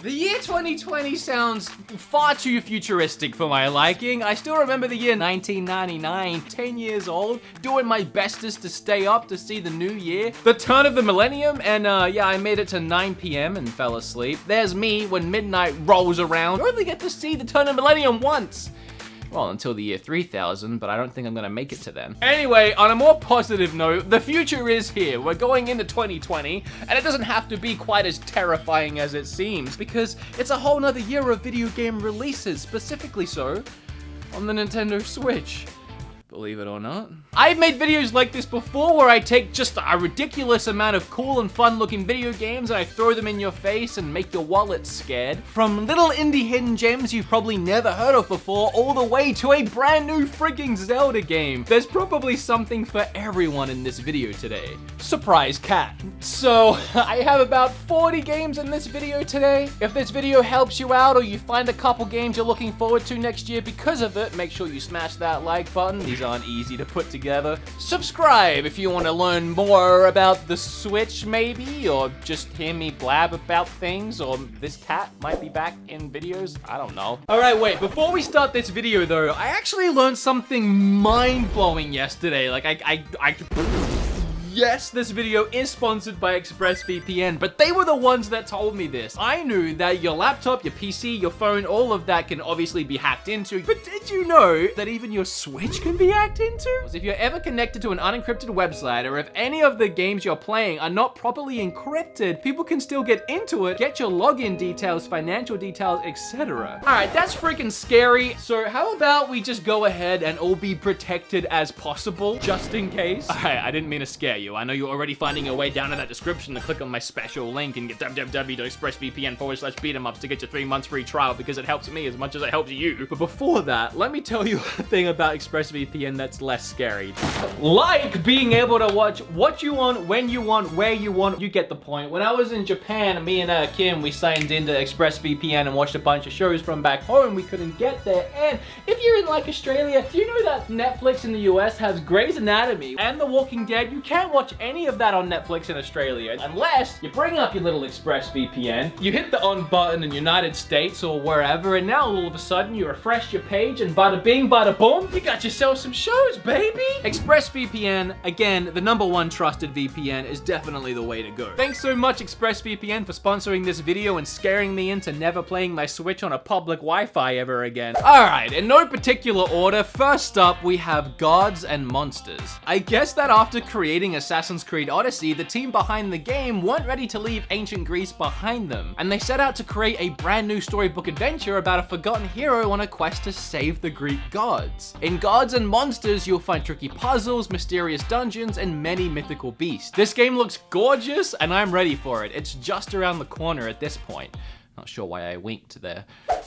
The year 2020 sounds far too futuristic for my liking. I still remember the year 1999, 10 years old, doing my bestest to stay up to see the new year. The turn of the millennium, and yeah, I made it to 9 p.m. and fell asleep. There's me when midnight rolls around. I only get to see the turn of millennium once. Well, until the year 3000, but I don't think I'm gonna make it to then. Anyway, on a more positive note, the future is here. We're going into 2020, and it doesn't have to be quite as terrifying as it seems, because it's a whole nother year of video game releases, specifically so on the Nintendo Switch. Believe it or not. I've made videos like this before where I take just a ridiculous amount of cool and fun looking video games and I throw them in your face and make your wallet scared. From little indie hidden gems you've probably never heard of before, all the way to a brand new freaking Zelda game. There's probably something for everyone in this video today. Surprise cat. So, I have about 40 games in this video today. If this video helps you out or you find a couple games you're looking forward to next year because of it, make sure you smash that like button. These aren't easy to put together. Subscribe if you want to learn more about the Switch maybe, or just hear me blab about things, or this cat might be back in videos, I don't know. Alright, wait, before we start this video though, I actually learned something mind-blowing yesterday. Like, Yes, this video is sponsored by ExpressVPN, but they were the ones that told me this. I knew that your laptop, your PC, your phone, all of that can obviously be hacked into, but did you know that even your Switch can be hacked into? If you're ever connected to an unencrypted website, or if any of the games you're playing are not properly encrypted, people can still get into it, get your login details, financial details, etc. Alright, that's freaking scary. So how about we just go ahead and all be protected as possible, just in case? Alright, I didn't mean to scare you. I know you're already finding your way down to that description to click on my special link and get www.expressvpn/beatemups to get your 3 months free trial because it helps me as much as it helps you. But before that, let me tell you a thing about ExpressVPN that's less scary. Like being able to watch what you want, when you want, where you want. You get the point. When I was in Japan, me and Kim, we signed into ExpressVPN and watched a bunch of shows from back home. We couldn't get there. And if you're in like Australia, do you know that Netflix in the US has Grey's Anatomy and The Walking Dead? You can't watch any of that on Netflix in Australia unless you bring up your little ExpressVPN, you hit the on button in United States or wherever, and now all of a sudden you refresh your page and bada bing, bada boom, you got yourself some shows, baby! ExpressVPN, again, the #1 trusted VPN, is definitely the way to go. Thanks so much ExpressVPN for sponsoring this video and scaring me into never playing my Switch on a public Wi-Fi ever again. Alright, in no particular order, first up we have Gods and Monsters. I guess that after creating Assassin's Creed Odyssey, the team behind the game weren't ready to leave ancient Greece behind them, and they set out to create a brand new storybook adventure about a forgotten hero on a quest to save the Greek gods. In Gods and Monsters, you'll find tricky puzzles, mysterious dungeons, and many mythical beasts. This game looks gorgeous, and I'm ready for it. It's just around the corner at this point. Not sure why I winked there.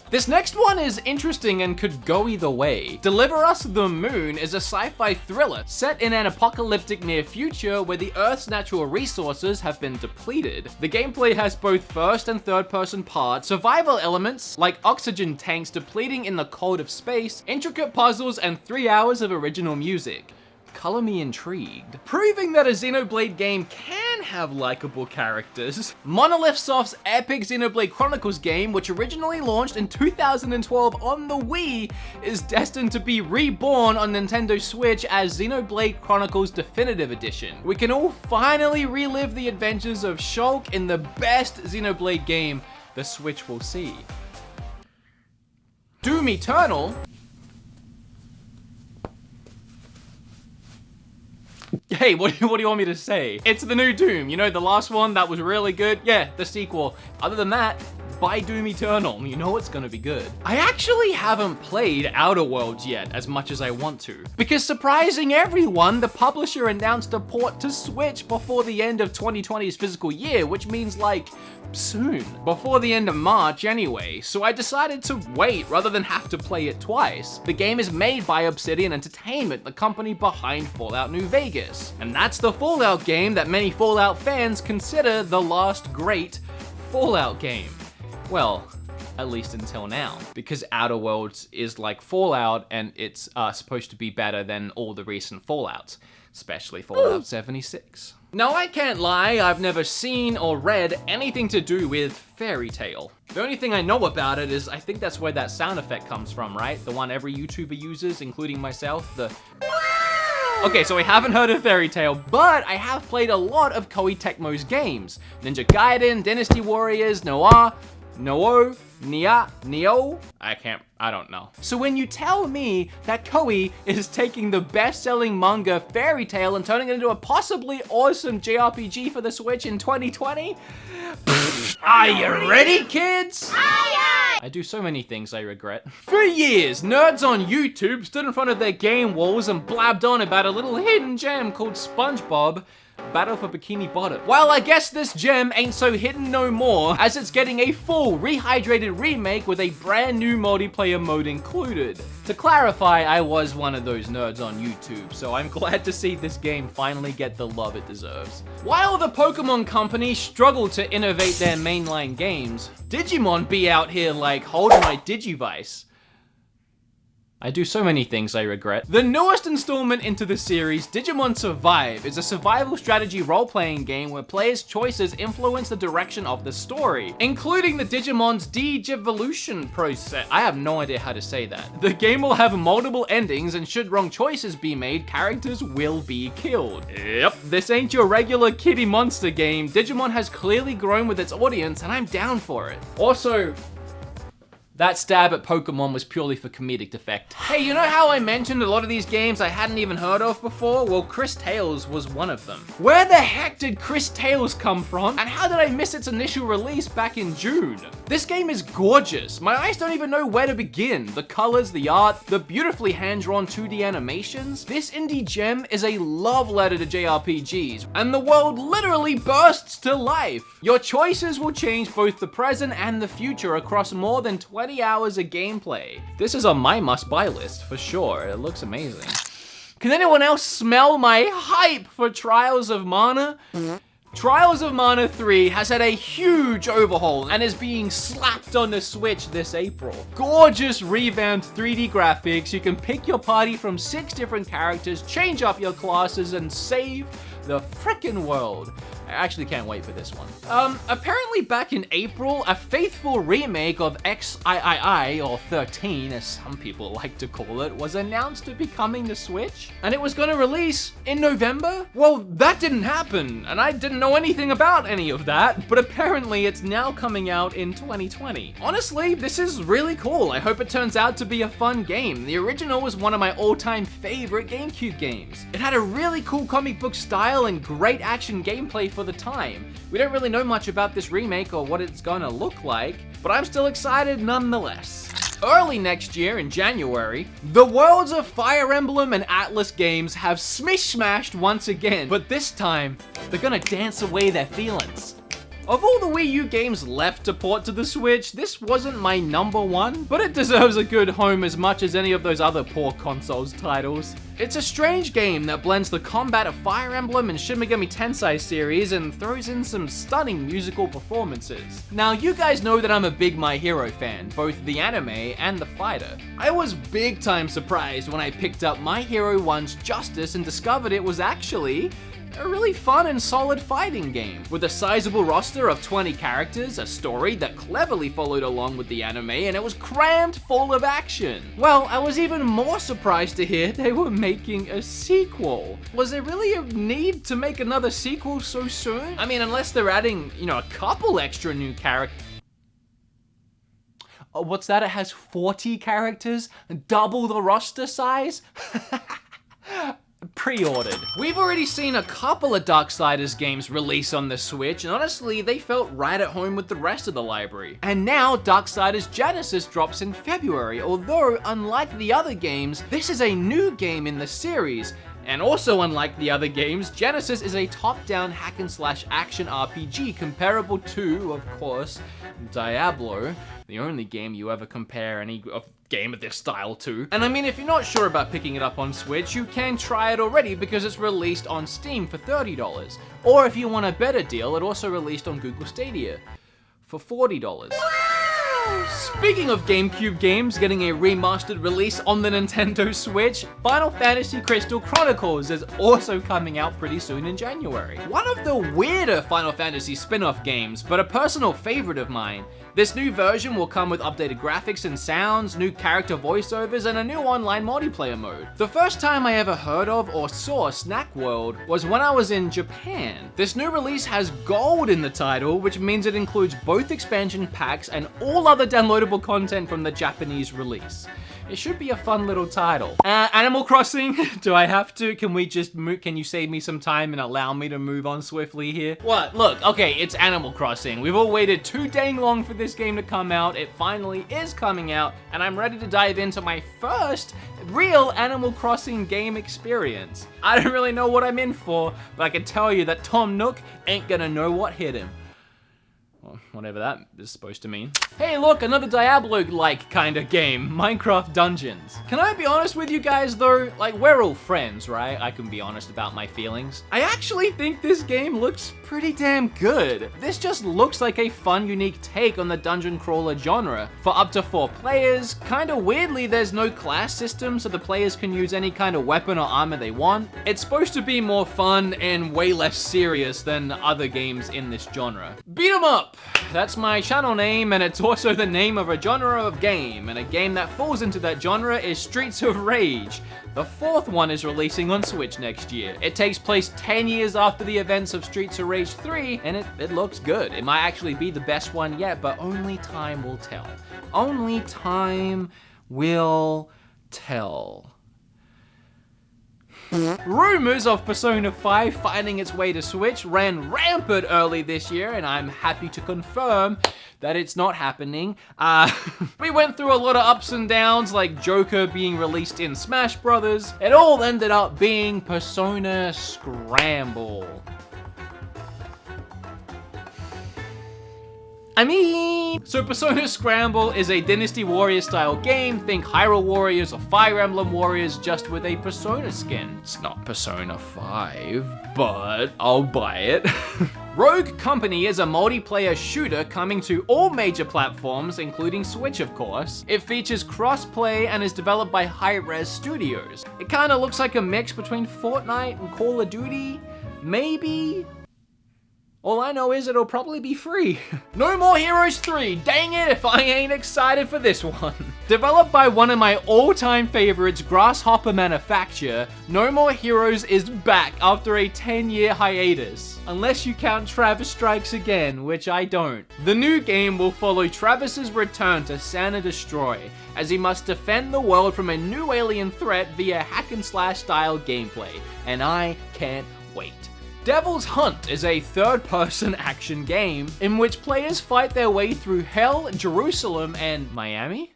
This next one is interesting and could go either way. Deliver Us the Moon is a sci-fi thriller set in an apocalyptic near future where the Earth's natural resources have been depleted. The gameplay has both first and third person parts, survival elements like oxygen tanks depleting in the cold of space, intricate puzzles, and 3 hours of original music. Color me intrigued. Proving that a Xenoblade game can have likable characters, Monolith Soft's epic Xenoblade Chronicles game, which originally launched in 2012 on the Wii, is destined to be reborn on Nintendo Switch as Xenoblade Chronicles Definitive Edition. We can all finally relive the adventures of Shulk in the best Xenoblade game the Switch will see. Doom Eternal. Hey, what do you want me to say? It's the new Doom. You know, the last one that was really good? Yeah, the sequel. Other than that, buy Doom Eternal. You know it's gonna be good. I actually haven't played Outer Worlds yet as much as I want to, because surprising everyone, the publisher announced a port to Switch before the end of 2020's fiscal year, which means like soon. Before the end of March anyway, so I decided to wait rather than have to play it twice. The game is made by Obsidian Entertainment, the company behind Fallout New Vegas. And that's the Fallout game that many Fallout fans consider the last great Fallout game. Well, at least until now, because Outer Worlds is like Fallout and it's supposed to be better than all the recent Fallouts, especially Fallout 76. Now, I can't lie, I've never seen or read anything to do with Fairy Tail. The only thing I know about it is I think that's where that sound effect comes from, right? The one every YouTuber uses, including myself, the... Okay, so I haven't heard of Fairy Tail, but I have played a lot of Koei Tecmo's games. Ninja Gaiden, Dynasty Warriors, Noah, Noo, Nia, Neo? I don't know. So when you tell me that Koei is taking the best-selling manga Fairy Tail and turning it into a possibly awesome JRPG for the Switch in 2020, are you ready, kids? I do so many things I regret. For years, nerds on YouTube stood in front of their game walls and blabbed on about a little hidden gem called SpongeBob Battle for Bikini Bottom. Well, I guess this gem ain't so hidden no more, as it's getting a full, rehydrated remake with a brand new multiplayer mode included. To clarify, I was one of those nerds on YouTube, so I'm glad to see this game finally get the love it deserves. While the Pokemon Company struggled to innovate their mainline games, Digimon be out here like, hold my Digivice. I do so many things I regret. The newest installment into the series, Digimon Survive, is a survival strategy role-playing game where players' choices influence the direction of the story, including the Digimon's Digivolution process. I have no idea how to say that. The game will have multiple endings, and should wrong choices be made, characters will be killed. Yep, this ain't your regular kitty monster game. Digimon has clearly grown with its audience, and I'm down for it. Also, that stab at Pokemon was purely for comedic effect. Hey, you know how I mentioned a lot of these games I hadn't even heard of before? Well, Chris Tales was one of them. Where the heck did Chris Tales come from? And how did I miss its initial release back in June? This game is gorgeous. My eyes don't even know where to begin. The colors, the art, the beautifully hand-drawn 2D animations. This indie gem is a love letter to JRPGs, and the world literally bursts to life. Your choices will change both the present and the future across more than 20 hours of gameplay. This is on my must-buy list for sure. It looks amazing. Can anyone else smell my hype for Trials of Mana? Trials of Mana 3 has had a huge overhaul and is being slapped on the Switch this April. Gorgeous revamped 3D graphics, you can pick your party from 6 different characters, change up your classes, and save the frickin' world. I actually can't wait for this one. Apparently back in April, a faithful remake of XIII, or 13 as some people like to call it, was announced to be coming to Switch, and it was gonna release in November? Well, that didn't happen, and I didn't know anything about any of that, but apparently it's now coming out in 2020. Honestly, this is really cool. I hope it turns out to be a fun game. The original was one of my all-time favorite GameCube games. It had a really cool comic book style and great action gameplay for the time. We don't really know much about this remake or what it's gonna look like, but I'm still excited nonetheless. Early next year, in January, the worlds of Fire Emblem and Atlas games have smash-smashed once again, but this time, they're gonna dance away their feelings. Of all the Wii U games left to port to the Switch, this wasn't my #1, but it deserves a good home as much as any of those other poor consoles titles. It's a strange game that blends the combat of Fire Emblem and Shin Megami Tensei series and throws in some stunning musical performances. Now, you guys know that I'm a big My Hero fan, both the anime and the fighter. I was big time surprised when I picked up My Hero 1's Justice and discovered it was actually a really fun and solid fighting game, with a sizable roster of 20 characters, a story that cleverly followed along with the anime, and it was crammed full of action. Well, I was even more surprised to hear they were making a sequel. Was there really a need to make another sequel so soon? I mean, unless they're adding, a couple extra new characters. Oh, what's that? It has 40 characters? Double the roster size? Pre-ordered. We've already seen a couple of Darksiders games release on the Switch, and honestly, they felt right at home with the rest of the library. And now, Darksiders Genesis drops in February, although, unlike the other games, this is a new game in the series. And also, unlike the other games, Genesis is a top-down hack-and-slash action RPG comparable to, of course, Diablo, the only game you ever compare any game of this style to. And I mean, if you're not sure about picking it up on Switch, you can try it already because it's released on Steam for $30. Or if you want a better deal, it also released on Google Stadia for $40. Speaking of GameCube games getting a remastered release on the Nintendo Switch, Final Fantasy Crystal Chronicles is also coming out pretty soon in January. One of the weirder Final Fantasy spin-off games, but a personal favorite of mine. This new version will come with updated graphics and sounds, new character voiceovers, and a new online multiplayer mode. The first time I ever heard of or saw Snack World was when I was in Japan. This new release has gold in the title, which means it includes both expansion packs and all other downloadable content from the Japanese release. It should be a fun little title. Animal Crossing, do I have to? Can we just move? Can you save me some time and allow me to move on swiftly here? What? Look, okay, it's Animal Crossing. We've all waited too dang long for this game to come out. It finally is coming out, and I'm ready to dive into my first real Animal Crossing game experience. I don't really know what I'm in for, but I can tell you that Tom Nook ain't gonna know what hit him. Well, whatever that is supposed to mean. Hey look, another Diablo-like kind of game, Minecraft Dungeons. Can I be honest with you guys though? Like, we're all friends, right? I can be honest about my feelings. I actually think this game looks pretty damn good. This just looks like a fun, unique take on the dungeon crawler genre. For up to 4 players, kinda weirdly there's no class system, so the players can use any kind of weapon or armor they want. It's supposed to be more fun and way less serious than other games in this genre. Beat 'em up! That's my channel name, and it's also the name of a genre of game, and a game that falls into that genre is Streets of Rage. The 4th one is releasing on Switch next year. It takes place 10 years after the events of Streets of Rage 3, and it looks good. It might actually be the best one yet, but only time will tell. Only time will tell. Rumors of Persona 5 finding its way to Switch ran rampant early this year, and I'm happy to confirm that it's not happening. We went through a lot of ups and downs, like Joker being released in Smash Brothers. It all ended up being Persona Scramble. So Persona Scramble is a Dynasty Warrior style game. Think Hyrule Warriors or Fire Emblem Warriors, just with a Persona skin. It's not Persona 5, but I'll buy it. Rogue Company is a multiplayer shooter coming to all major platforms, including Switch of course. It features cross-play and is developed by Hi-Rez Studios. It kinda looks like a mix between Fortnite and Call of Duty, maybe? All I know is it'll probably be free. No More Heroes 3, dang it if I ain't excited for this one. Developed by one of my all-time favorites, Grasshopper Manufacture, No More Heroes is back after a 10-year hiatus. Unless you count Travis Strikes Again, which I don't. The new game will follow Travis's return to Santa Destroy, as he must defend the world from a new alien threat via hack-and-slash style gameplay, and I can't wait. Devil's Hunt is a third-person action game in which players fight their way through Hell, Jerusalem, and Miami?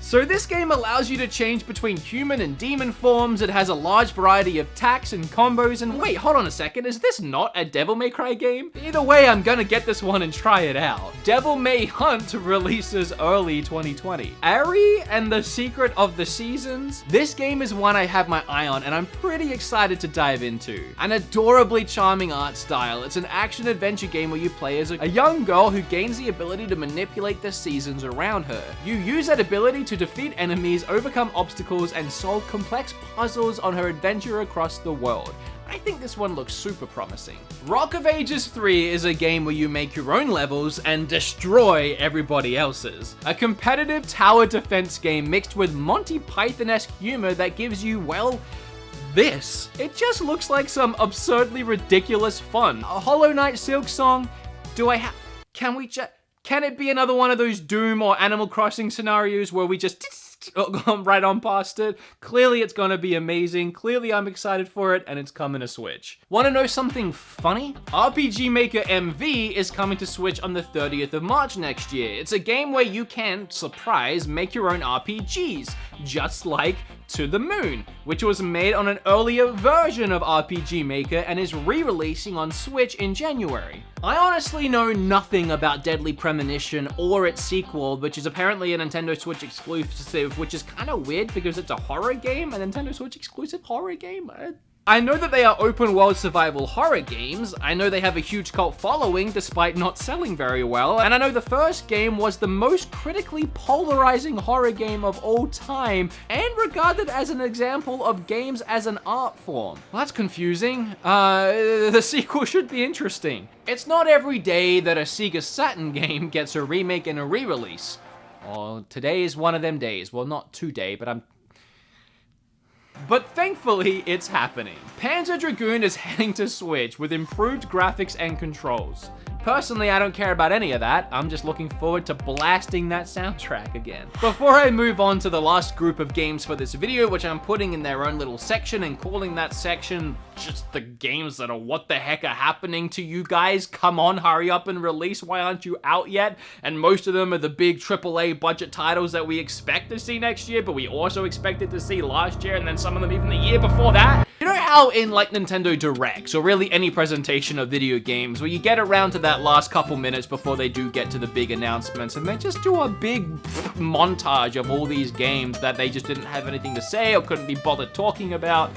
So this game allows you to change between human and demon forms. It has a large variety of attacks and combos, and wait, hold on a second, is this not a Devil May Cry game? Either way, I'm gonna get this one and try it out. Devil May Hunt releases early 2020. Ari and the Secret of the Seasons. This game is one I have my eye on, and I'm pretty excited to dive into. An adorably charming art style. It's an action-adventure game where you play as a young girl who gains the ability to manipulate the seasons around her. You use that ability to defeat enemies, overcome obstacles, and solve complex puzzles on her adventure across the world. I think this one looks super promising. Rock of Ages 3 is a game where you make your own levels and destroy everybody else's. A competitive tower defense game mixed with Monty Python-esque humor that gives you, well, this. It just looks like some absurdly ridiculous fun. A Hollow Knight Silk Song? Can it be another one of those Doom or Animal Crossing scenarios where we just right on past it? Clearly it's gonna be amazing. Clearly I'm excited for it, and it's coming to Switch. Wanna know something funny? RPG Maker MV is coming to Switch on the 30th of March next year. It's a game where you can, surprise, make your own RPGs, just like To the Moon, which was made on an earlier version of RPG Maker and is re-releasing on Switch in January. I honestly know nothing about Deadly Premonition or its sequel, which is apparently a Nintendo Switch exclusive, which is kind of weird because it's a horror game, a Nintendo Switch exclusive horror game. I know that they are open world survival horror games, I know they have a huge cult following despite not selling very well, and I know the first game was the most critically polarizing horror game of all time, and regarded as an example of games as an art form. Well, that's confusing. The sequel should be interesting. It's not every day that a Sega Saturn game gets a remake and a re-release. Well, today is one of them days. Well, not today, but thankfully, it's happening. Panzer Dragoon is heading to Switch with improved graphics and controls. Personally, I don't care about any of that. I'm just looking forward to blasting that soundtrack again. Before I move on to the last group of games for this video, which I'm putting in their own little section and calling that section just the games that are what the heck are happening to you guys? Come on, hurry up and release. Why aren't you out yet? And most of them are the big AAA budget titles that we expect to see next year, but we also expected to see last year, and then some of them even the year before that. You know how in like Nintendo Directs, or really any presentation of video games, where you get around to that last couple minutes before they do get to the big announcements, and they just do a big montage of all these games that they just didn't have anything to say or couldn't be bothered talking about.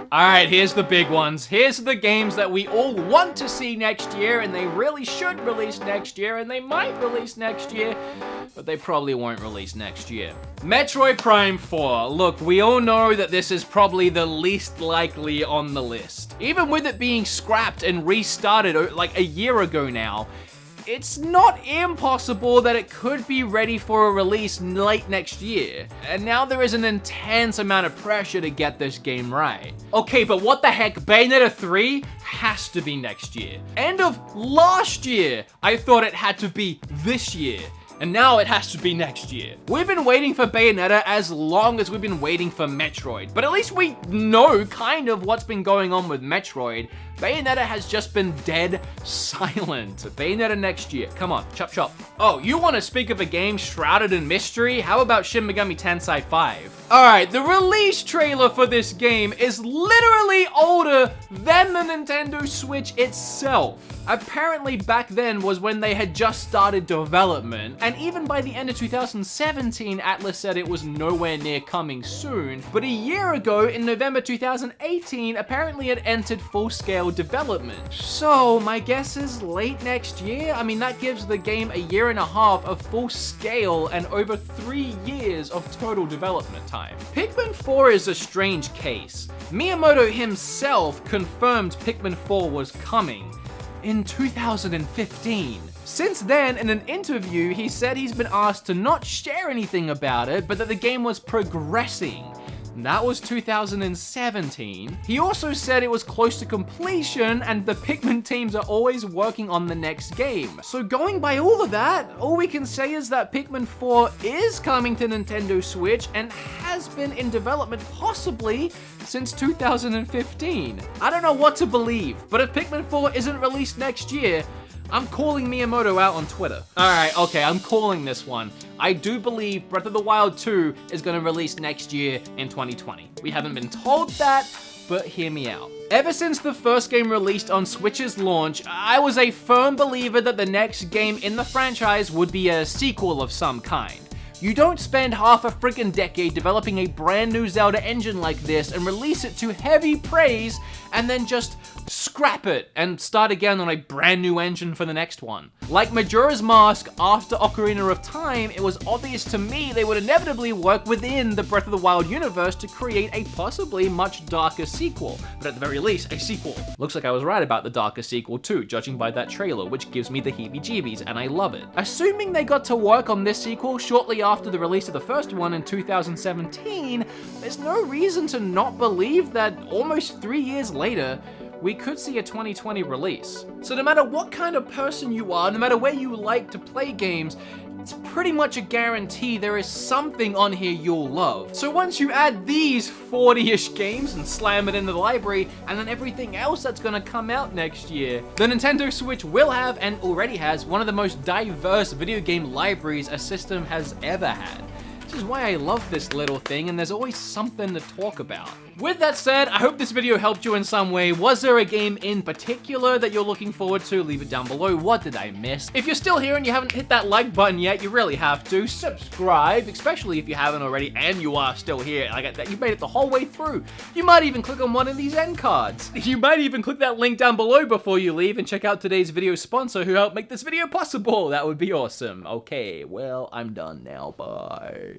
Alright, here's the big ones. Here's the games that we all want to see next year, and they really should release next year, and they might release next year, but they probably won't release next year. Metroid Prime 4. Look, we all know that this is probably the least likely on the list. Even with it being scrapped and restarted like a year ago now, it's not impossible that it could be ready for a release late next year. And now there is an intense amount of pressure to get this game right. Okay, but what the heck? Bayonetta 3 has to be next year. End of last year, I thought it had to be this year. And now it has to be next year. We've been waiting for Bayonetta as long as we've been waiting for Metroid, but at least we know kind of what's been going on with Metroid. Bayonetta has just been dead silent. Bayonetta next year. Come on, chop chop. Oh, you want to speak of a game shrouded in mystery? How about Shin Megami Tensei 5? Alright, the release trailer for this game is literally older than the Nintendo Switch itself. Apparently back then was when they had just started development, and even by the end of 2017, Atlus said it was nowhere near coming soon. But a year ago, in November 2018, apparently it entered full-scale development. So my guess is late next year? I mean, that gives the game a year and a half of full scale and over 3 years of total development time. Pikmin 4 is a strange case. Miyamoto himself confirmed Pikmin 4 was coming in 2015. Since then, in an interview, he said he's been asked to not share anything about it, but that the game was progressing. That was 2017. He also said it was close to completion and the Pikmin teams are always working on the next game. So going by all of that, all we can say is that Pikmin 4 is coming to Nintendo Switch and has been in development possibly since 2015. I don't know what to believe, but if Pikmin 4 isn't released next year, I'm calling Miyamoto out on Twitter. Alright, okay, I'm calling this one. I do believe Breath of the Wild 2 is going to release next year in 2020. We haven't been told that, but hear me out. Ever since the first game released on Switch's launch, I was a firm believer that the next game in the franchise would be a sequel of some kind. You don't spend half a freaking decade developing a brand new Zelda engine like this and release it to heavy praise and then just scrap it and start again on a brand new engine for the next one. Like Majora's Mask after Ocarina of Time, it was obvious to me they would inevitably work within the Breath of the Wild universe to create a possibly much darker sequel, but at the very least, a sequel. Looks like I was right about the darker sequel too, judging by that trailer, which gives me the heebie-jeebies, and I love it. Assuming they got to work on this sequel shortly after the release of the first one in 2017, there's no reason to not believe that almost 3 years later, we could see a 2020 release. So no matter what kind of person you are, no matter where you like to play games, it's pretty much a guarantee there is something on here you'll love. So once you add these 40-ish games and slam it into the library, and then everything else that's gonna come out next year, the Nintendo Switch will have, and already has, one of the most diverse video game libraries a system has ever had. Which is why I love this little thing, and there's always something to talk about. With that said, I hope this video helped you in some way. Was there a game in particular that you're looking forward to? Leave it down below. What did I miss? If you're still here and you haven't hit that like button yet, you really have to. Subscribe, especially if you haven't already and you are still here. Like that, you made it the whole way through. You might even click on one of these end cards. You might even click that link down below before you leave and check out today's video sponsor who helped make this video possible. That would be awesome. Okay, well, I'm done now. Bye.